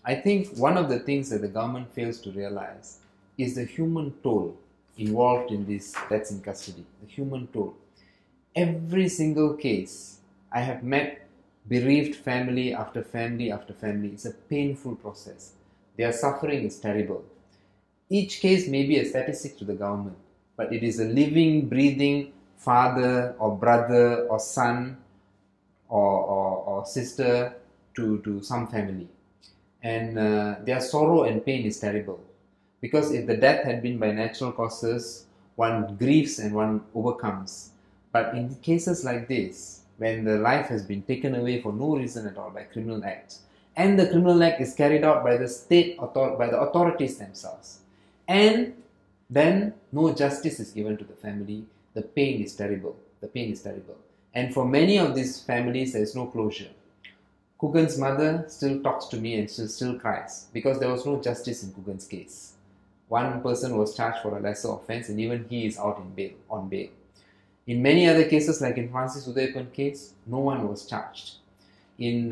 I think one of the things that the government fails to realize is the human toll involved in these deaths in custody. The human toll. Every single case, I have met bereaved family after family after family. It's a painful process. Their suffering is terrible. Each case may be a statistic to the government, but it is a living, breathing father or brother or son or sister to some family. And their sorrow and pain is terrible. Because if the death had been by natural causes, one grieves and one overcomes. But in cases like this, when the life has been taken away for no reason at all by criminal acts, and the criminal act is carried out by the state by the authorities themselves, and then no justice is given to the family, the pain is terrible. The pain is terrible. And for many of these families, there is no closure. Kugan's mother still talks to me and she still cries because there was no justice in Kugan's case. One person was charged for a lesser offence and even he is out on bail. In many other cases, like in Francis Udayapan case, no one was charged. In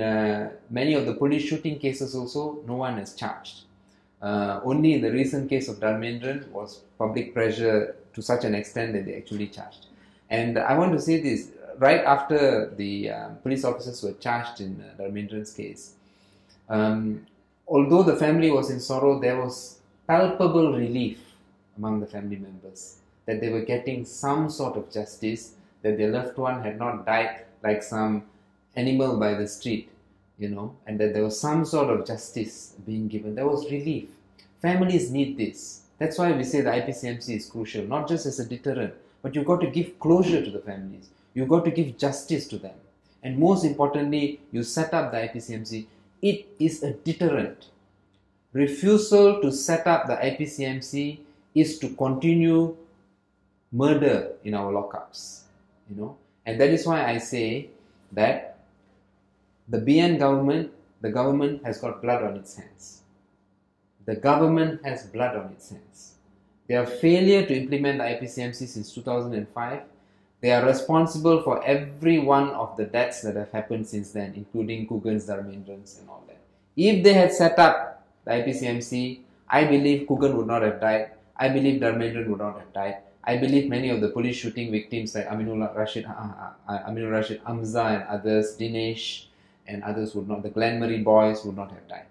many of the police shooting cases also, no one is charged. Only in the recent case of Dharmendran was public pressure to such an extent that they actually charged. And I want to say this, right after the police officers were charged in Dharmendran's case, although the family was in sorrow, there was palpable relief among the family members that they were getting some sort of justice, that their loved one had not died like some animal by the street, and that there was some sort of justice being given. There was relief. Families need this. That's why we say the IPCMC is crucial, not just as a deterrent, but you've got to give closure to the families. You've got to give justice to them. And most importantly, you set up the IPCMC. It is a deterrent. Refusal to set up the IPCMC is to continue murder in our lockups, and that is why I say that the BN government, the government has got blood on its hands. The government has blood on its hands. Their failure to implement the IPCMC since 2005, they are responsible for every one of the deaths that have happened since then, including Kugan's, Dharmendrans and all that. If they had set up the IPCMC, I believe Kugan would not have died. I believe Dharmendran would not have died. I believe many of the police shooting victims like Aminul Rashid Hamza and others, Dinesh and others would not, the Glenmarie boys would not have died.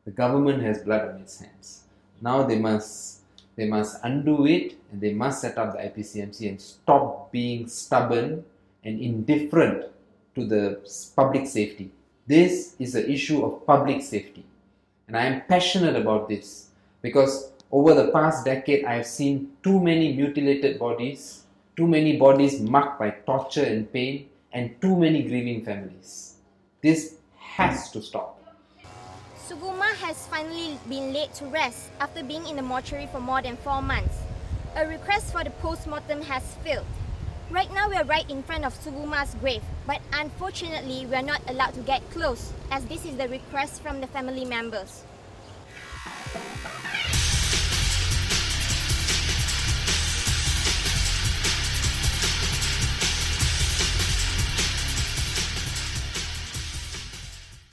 The government has blood on its hands. Now they must undo it and they must set up the IPCMC and stop being stubborn and indifferent to the public safety. This is an issue of public safety. And I am passionate about this because over the past decade, I have seen too many mutilated bodies, too many bodies marked by torture and pain, and too many grieving families. This has to stop. Sugumar has finally been laid to rest after being in the mortuary for more than 4 months. A request for the post-mortem has failed. Right now we are right in front of Sugumar's grave, but unfortunately we are not allowed to get close as this is the request from the family members.